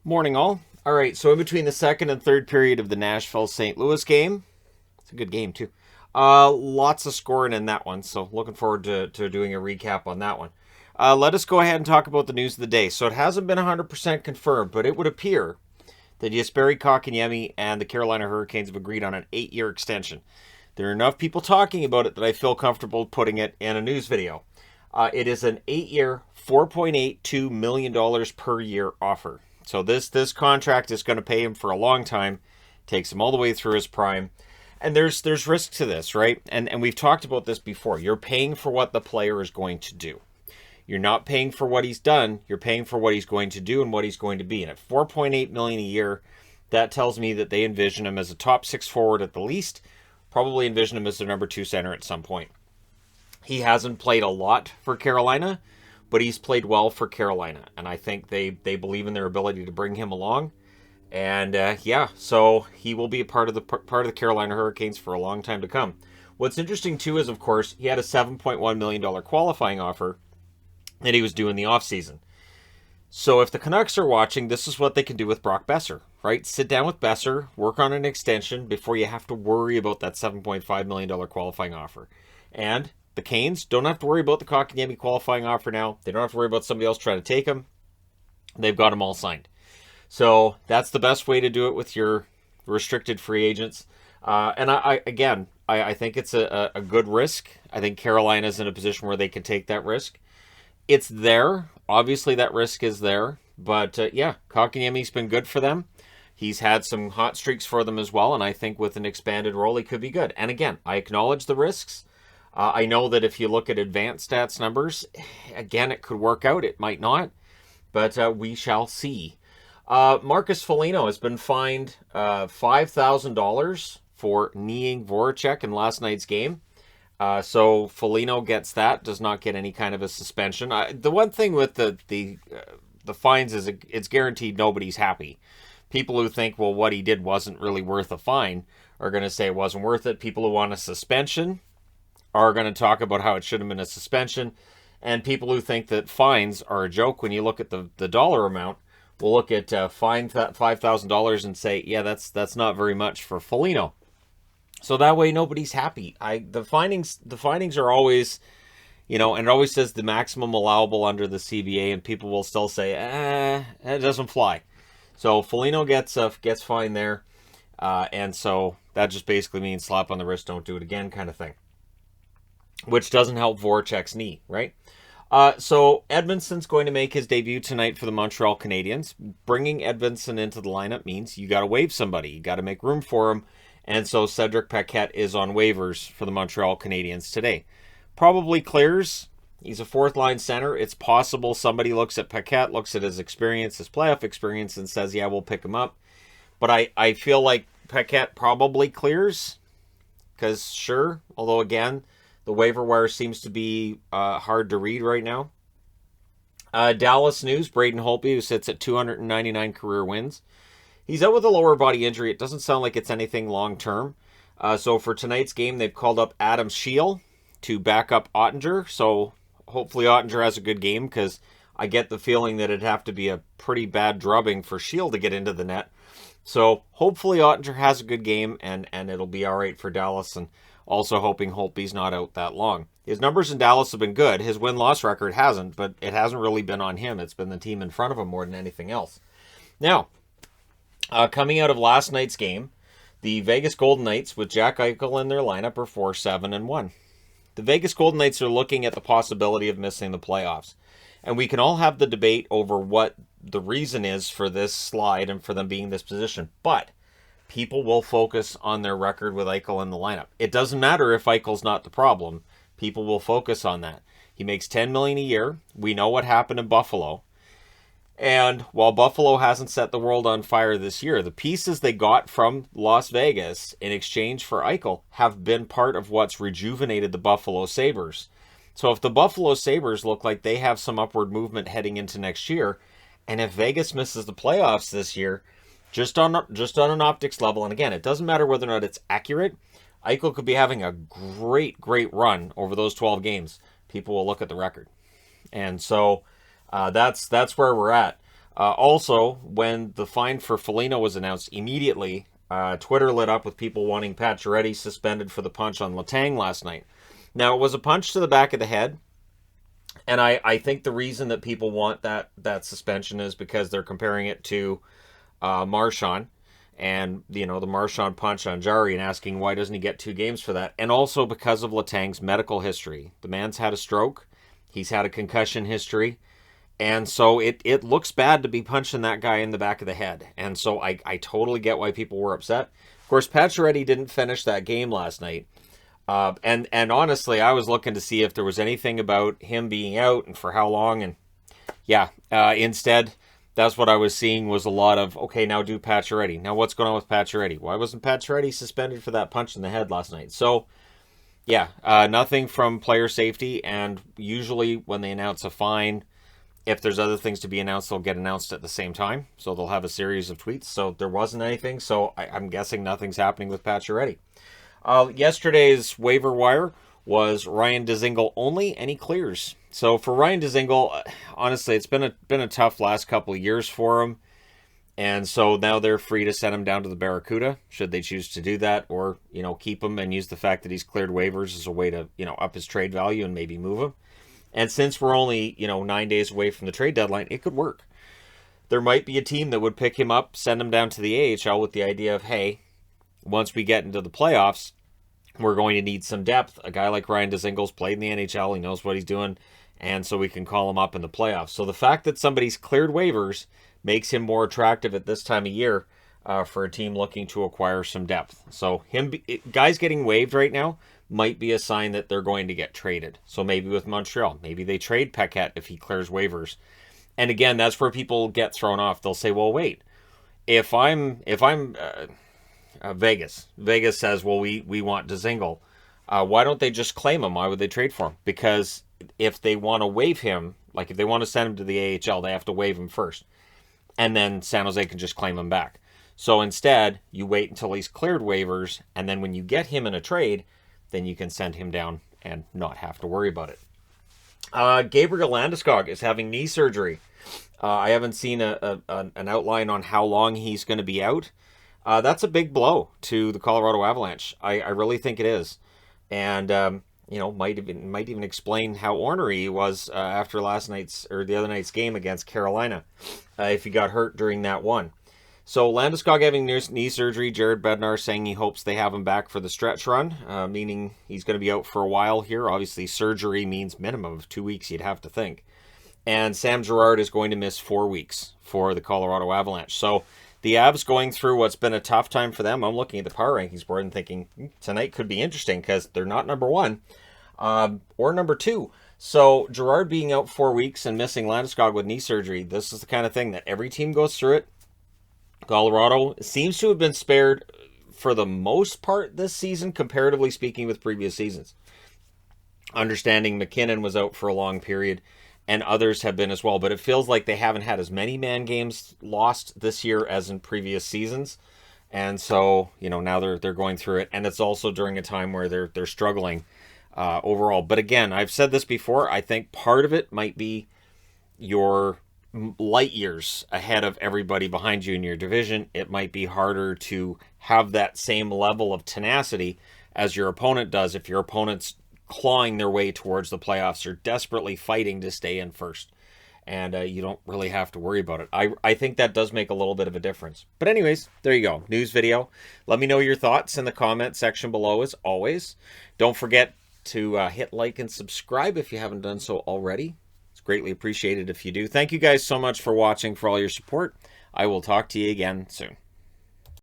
Morning, all. All right, so in between the second and third period of the Nashville-St. Louis game, it's a good game, too. Lots of scoring in that one, so looking forward to doing a recap on that one. Let us go ahead and talk about the news of the day. So it hasn't been 100% confirmed, but it would appear that Jesperi Kotkaniemi and the Carolina Hurricanes have agreed on an 8-year extension. There are enough people talking about it that I feel comfortable putting it in a news video. It is an 8-year, $4.82 million per year offer. So this contract is going to pay him for a long time, takes him all the way through his prime. And there's risk to this, right? And we've talked about this before. You're paying for what the player is going to do. You're not paying for what he's done. You're paying for what he's going to do and what he's going to be. And at $4.8 million a year, that tells me that they envision him as a top six forward at the least. Probably envision him as their number two center at some point. He hasn't played a lot for Carolina, but he's played well for Carolina. And I think they believe in their ability to bring him along. And so he will be a part of the Carolina Hurricanes for a long time to come. What's interesting too is, of course, he had a $7.1 million qualifying offer that he was due in the offseason. So if the Canucks are watching, this is what they can do with Brock Boeser, right? Sit down with Boeser, work on an extension before you have to worry about that $7.5 million qualifying offer. And the Canes don't have to worry about the Kotkaniemi qualifying offer now. They don't have to worry about somebody else trying to take him. They've got them all signed. So that's the best way to do it with your restricted free agents. And I think it's a good risk. I think Carolina's in a position where they can take that risk. It's there. Obviously, that risk is there. But Kotkaniemi's been good for them. He's had some hot streaks for them as well. And I think with an expanded role, he could be good. And again, I acknowledge the risks. I know that if you look at advanced stats numbers, again, it could work out. It might not. But we shall see. Marcus Foligno has been fined $5,000 for kneeing Voracek in last night's game. So Foligno gets that, does not get any kind of a suspension. The one thing with the fines is it's guaranteed nobody's happy. People who think, well, what he did wasn't really worth a fine are going to say it wasn't worth it. People who want a suspension are going to talk about how it should have been a suspension. And people who think that fines are a joke, when you look at the dollar amount, will look at fine $5,000 and say, yeah, that's not very much for Foligno. So that way nobody's happy. The findings are always, and it always says the maximum allowable under the CBA, and people will still say, it doesn't fly. So Foligno gets fined there, and so that just basically means slap on the wrist, don't do it again kind of thing, which doesn't help Voracek's knee, right? So Edmondson's going to make his debut tonight for the Montreal Canadiens. Bringing Edmondson into the lineup means you got to waive somebody. You got to make room for him. And so Cedric Paquette is on waivers for the Montreal Canadiens today. Probably clears. He's a fourth-line center. It's possible somebody looks at Paquette, looks at his experience, his playoff experience, and says, yeah, we'll pick him up. But I feel like Paquette probably clears. Because, sure, although, again, the waiver wire seems to be hard to read right now. Dallas news, Braden Holtby, who sits at 299 career wins. He's out with a lower body injury. It doesn't sound like it's anything long-term. So for tonight's game, they've called up Adam Scheel to back up Ottinger. So hopefully Ottinger has a good game, because I get the feeling that it'd have to be a pretty bad drubbing for Scheel to get into the net. So hopefully Ottinger has a good game, and it'll be all right for Dallas, and also hoping Holtby's not out that long. His numbers in Dallas have been good. His win-loss record hasn't, but it hasn't really been on him. It's been the team in front of him more than anything else. Now, coming out of last night's game, the Vegas Golden Knights, with Jack Eichel in their lineup, are 4-7-1. The Vegas Golden Knights are looking at the possibility of missing the playoffs. And we can all have the debate over what the reason is for this slide and for them being in this position. But people will focus on their record with Eichel in the lineup. It doesn't matter if Eichel's not the problem. People will focus on that. He makes $10 million a year. We know what happened in Buffalo. And while Buffalo hasn't set the world on fire this year, the pieces they got from Las Vegas in exchange for Eichel have been part of what's rejuvenated the Buffalo Sabres. So if the Buffalo Sabres look like they have some upward movement heading into next year, and if Vegas misses the playoffs this year, just on an optics level, and again, it doesn't matter whether or not it's accurate, Eichel could be having a great run over those 12 games. People will look at the record. And so that's where we're at. Also, when the fine for Foligno was announced, immediately Twitter lit up with people wanting Pacioretty suspended for the punch on Letang last night. Now, it was a punch to the back of the head, and I think the reason that people want that suspension is because they're comparing it to Marchand, and the Marchand punch on Jari, and asking why doesn't he get 2 games for that, and also because of Letang's medical history. The man's had a stroke, he's had a concussion history, and so it looks bad to be punching that guy in the back of the head. And so I totally get why people were upset. Of course, Pacioretty didn't finish that game last night. And honestly, I was looking to see if there was anything about him being out and for how long. And yeah, instead, that's what I was seeing was a lot of, okay, now do Pacioretty. Now what's going on with Pacioretty? Why wasn't Pacioretty suspended for that punch in the head last night? So yeah, nothing from player safety. And usually when they announce a fine, if there's other things to be announced, they'll get announced at the same time. So they'll have a series of tweets. So there wasn't anything. So I'm guessing nothing's happening with Pacioretty. Yesterday's waiver wire was Ryan Dzingel only, and he clears. So for Ryan Dzingel, honestly, it's been a tough last couple of years for him. And so now they're free to send him down to the Barracuda, should they choose to do that, or, keep him and use the fact that he's cleared waivers as a way to, up his trade value and maybe move him. And since we're only, 9 days away from the trade deadline, it could work. There might be a team that would pick him up, send him down to the AHL with the idea of, hey, once we get into the playoffs, we're going to need some depth. A guy like Ryan Dzingel's played in the NHL. He knows what he's doing. And so we can call him up in the playoffs. So the fact that somebody's cleared waivers makes him more attractive at this time of year for a team looking to acquire some depth. So guys getting waived right now might be a sign that they're going to get traded. So maybe with Montreal, maybe they trade Paquette if he clears waivers. And again, that's where people get thrown off. They'll say, well, wait, if I'm Vegas says, well, we want Dzingel, why don't they just claim him? Why would they trade for him? Because if they want to waive him, like if they want to send him to the AHL, they have to waive him first. And then San Jose can just claim him back. So instead, you wait until he's cleared waivers, and then when you get him in a trade, then you can send him down and not have to worry about it. Gabriel Landeskog is having knee surgery. I haven't seen an outline on how long he's going to be out. That's a big blow to the Colorado Avalanche. I really think it is. And, might even explain how ornery he was after the other night's game against Carolina, if he got hurt during that one. So Landeskog having knee surgery. Jared Bednar saying he hopes they have him back for the stretch run, meaning he's going to be out for a while here. Obviously, surgery means minimum of 2 weeks, you'd have to think. And Sam Girard is going to miss 4 weeks for the Colorado Avalanche. So the Avs going through what's been a tough time for them. I'm looking at the power rankings board and thinking tonight could be interesting because they're not number 1 or number 2. So Girard being out 4 weeks and missing Landeskog with knee surgery, this is the kind of thing that every team goes through it. Colorado seems to have been spared for the most part this season, comparatively speaking, with previous seasons. Understanding McKinnon was out for a long period, and others have been as well, but it feels like they haven't had as many man games lost this year as in previous seasons. And so, now they're going through it, and it's also during a time where they're struggling overall. But again, I've said this before, I think part of it might be your light years ahead of everybody behind you in your division. It might be harder to have that same level of tenacity as your opponent does if your opponent's clawing their way towards the playoffs or desperately fighting to stay in first. And you don't really have to worry about it. I think that does make a little bit of a difference. But anyways, there you go. News video. Let me know your thoughts in the comment section below as always. Don't forget to hit like and subscribe if you haven't done so already. Greatly appreciated if you do. Thank you guys so much for watching, for all your support. I will talk to you again soon.